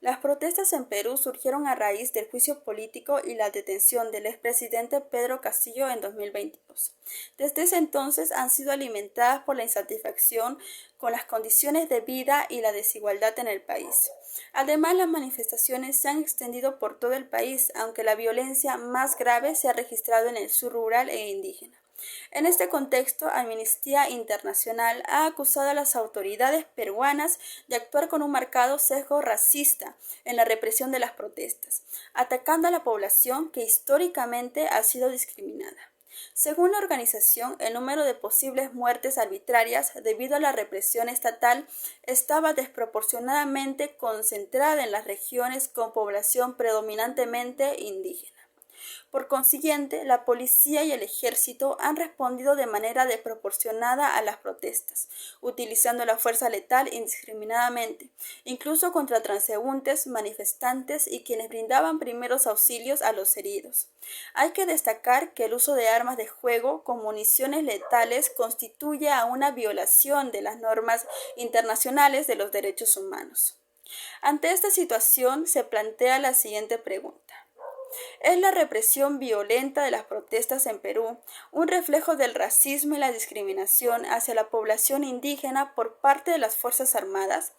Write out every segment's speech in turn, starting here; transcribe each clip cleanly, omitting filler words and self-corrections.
Las protestas en Perú surgieron a raíz del juicio político y la detención del expresidente Pedro Castillo en 2022. Desde ese entonces han sido alimentadas por la insatisfacción con las condiciones de vida y la desigualdad en el país. Además, las manifestaciones se han extendido por todo el país, aunque la violencia más grave se ha registrado en el sur rural e indígena. En este contexto, Amnistía Internacional ha acusado a las autoridades peruanas de actuar con un marcado sesgo racista en la represión de las protestas, atacando a la población que históricamente ha sido discriminada. Según la organización, el número de posibles muertes arbitrarias debido a la represión estatal estaba desproporcionadamente concentrada en las regiones con población predominantemente indígena. Por consiguiente, la policía y el ejército han respondido de manera desproporcionada a las protestas, utilizando la fuerza letal indiscriminadamente, incluso contra transeúntes, manifestantes y quienes brindaban primeros auxilios a los heridos. Hay que destacar que el uso de armas de fuego con municiones letales constituye una violación de las normas internacionales de los derechos humanos. Ante esta situación se plantea la siguiente pregunta. ¿Es la represión violenta de las protestas en Perú un reflejo del racismo y la discriminación hacia la población indígena por parte de las Fuerzas Armadas?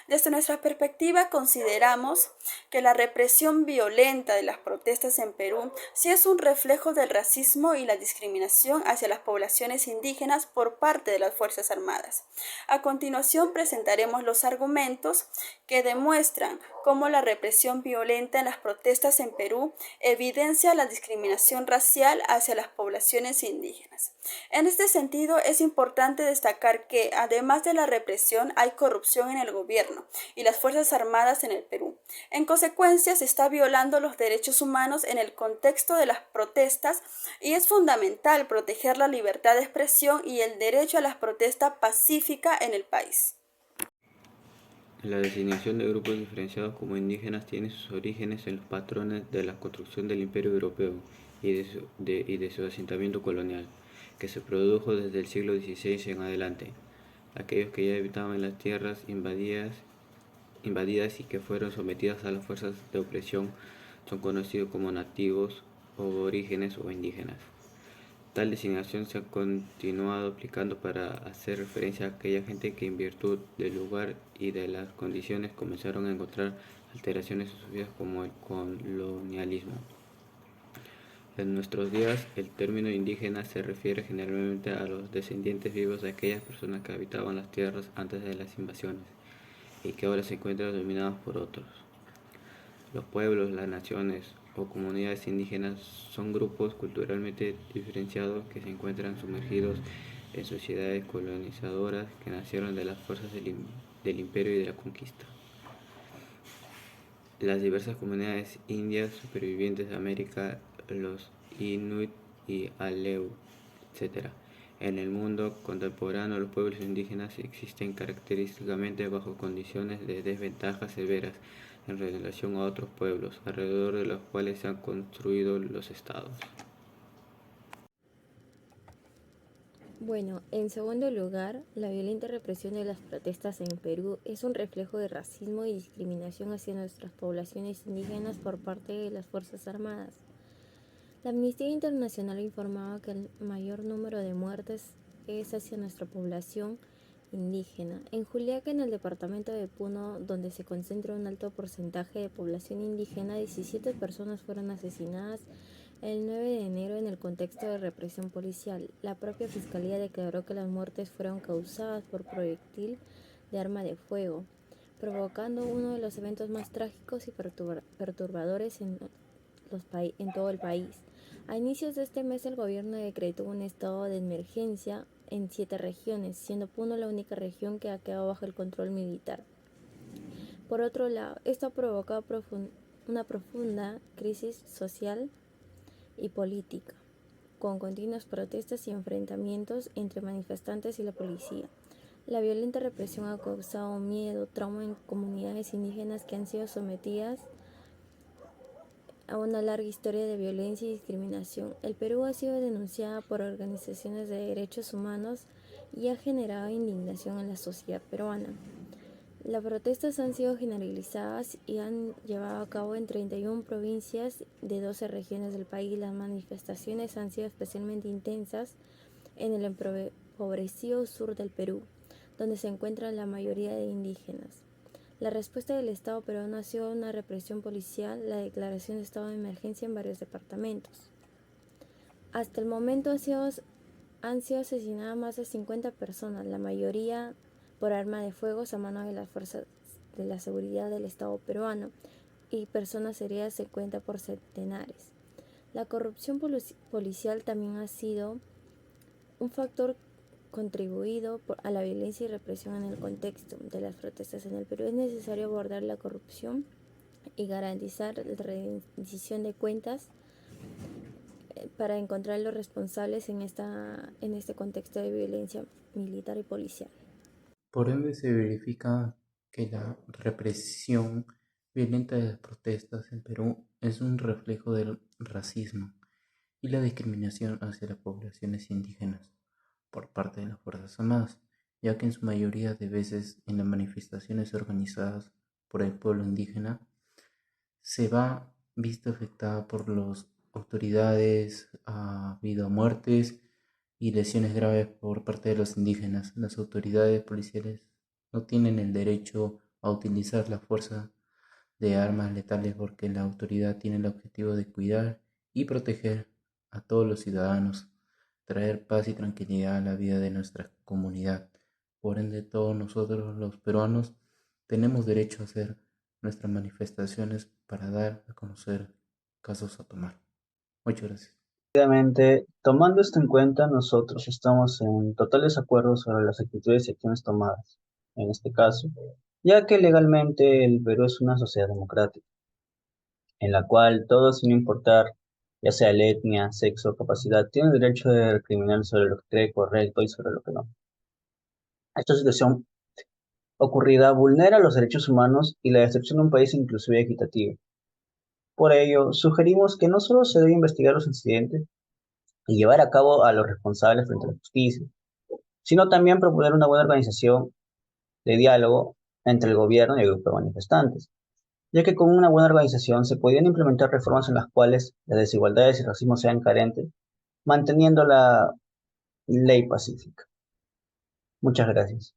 Desde nuestra perspectiva consideramos que la represión violenta de las protestas en Perú sí es un reflejo del racismo y la discriminación hacia las poblaciones indígenas por parte de las Fuerzas Armadas. A continuación presentaremos los argumentos que demuestran cómo la represión violenta en las protestas en Perú evidencia la discriminación racial hacia las poblaciones indígenas. En este sentido, es importante destacar que, además de la represión, hay corrupción en el gobierno y las Fuerzas Armadas en el Perú. En consecuencia, se está violando los derechos humanos en el contexto de las protestas y es fundamental proteger la libertad de expresión y el derecho a la protesta pacífica en el país. La designación de grupos diferenciados como indígenas tiene sus orígenes en los patrones de la construcción del Imperio Europeo y de su asentamiento colonial, que se produjo desde el siglo XVI en adelante. Aquellos que ya habitaban las tierras invadidas y que fueron sometidas a las fuerzas de opresión son conocidos como nativos, aborígenes o indígenas. Tal designación se ha continuado aplicando para hacer referencia a aquella gente que en virtud del lugar y de las condiciones comenzaron a encontrar alteraciones en sus vidas como el colonialismo. En nuestros días, el término indígena se refiere generalmente a los descendientes vivos de aquellas personas que habitaban las tierras antes de las invasiones y que ahora se encuentran dominadas por otros. Los pueblos, las naciones o comunidades indígenas son grupos culturalmente diferenciados que se encuentran sumergidos en sociedades colonizadoras que nacieron de las fuerzas del imperio y de la conquista. Las diversas comunidades indias supervivientes de América, los Inuit y Aleu, etc. En el mundo contemporáneo, los pueblos indígenas existen característicamente bajo condiciones de desventajas severas en relación a otros pueblos, alrededor de los cuales se han construido los estados. Bueno, en segundo lugar, la violenta represión de las protestas en Perú es un reflejo de racismo y discriminación hacia nuestras poblaciones indígenas por parte de las Fuerzas Armadas. La Amnistía Internacional informaba que el mayor número de muertes es hacia nuestra población indígena. En Juliaca, en el departamento de Puno, donde se concentra un alto porcentaje de población indígena, 17 personas fueron asesinadas el 9 de enero en el contexto de represión policial. La propia Fiscalía declaró que las muertes fueron causadas por proyectil de arma de fuego, provocando uno de los eventos más trágicos y perturbadores en todo el país. A inicios de este mes, el gobierno decretó un estado de emergencia en 7 regiones, siendo Puno la única región que ha quedado bajo el control militar. Por otro lado, esto ha provocado una profunda crisis social y política, con continuas protestas y enfrentamientos entre manifestantes y la policía. La violenta represión ha causado miedo, trauma en comunidades indígenas que han sido sometidas a una larga historia de violencia y discriminación. El Perú ha sido denunciada por organizaciones de derechos humanos y ha generado indignación en la sociedad peruana. Las protestas han sido generalizadas y han llevado a cabo en 31 provincias de 12 regiones del país. Las manifestaciones han sido especialmente intensas en el empobrecido sur del Perú, donde se encuentra la mayoría de indígenas. La respuesta del Estado peruano ha sido una represión policial, la declaración de estado de emergencia en varios departamentos. Hasta el momento han sido asesinadas más de 50 personas, la mayoría por arma de fuego a mano de las fuerzas de la seguridad del Estado peruano, y personas heridas se cuenta por centenares. La corrupción policial también ha sido un factor contribuido a la violencia y represión en el contexto de las protestas en el Perú. Es necesario abordar la corrupción y garantizar la rendición de cuentas para encontrar los responsables en este contexto de violencia militar y policial. Por ende, se verifica que la represión violenta de las protestas en Perú es un reflejo del racismo y la discriminación hacia las poblaciones indígenas por parte de las Fuerzas Armadas, ya que en su mayoría de veces en las manifestaciones organizadas por el pueblo indígena se va visto afectada por las autoridades, ha habido muertes y lesiones graves por parte de los indígenas. Las autoridades policiales no tienen el derecho a utilizar la fuerza de armas letales porque la autoridad tiene el objetivo de cuidar y proteger a todos los ciudadanos, traer paz y tranquilidad a la vida de nuestra comunidad. Por ende, todos nosotros los peruanos tenemos derecho a hacer nuestras manifestaciones para dar a conocer casos a tomar. Muchas gracias. Tomando esto en cuenta, nosotros estamos en total desacuerdo sobre las actitudes y acciones tomadas, en este caso, ya que legalmente el Perú es una sociedad democrática, en la cual todos, sin importar ya sea la etnia, sexo o capacidad, tienen el derecho de recriminar sobre lo que cree correcto y sobre lo que no. Esta situación ocurrida vulnera los derechos humanos y la destrucción de un país inclusivo y equitativo. Por ello, sugerimos que no solo se debe investigar los incidentes y llevar a cabo a los responsables frente a la justicia, sino también proponer una buena organización de diálogo entre el gobierno y el grupo de manifestantes, ya que con una buena organización se podrían implementar reformas en las cuales las desigualdades y el racismo sean carentes, manteniendo la ley pacífica. Muchas gracias.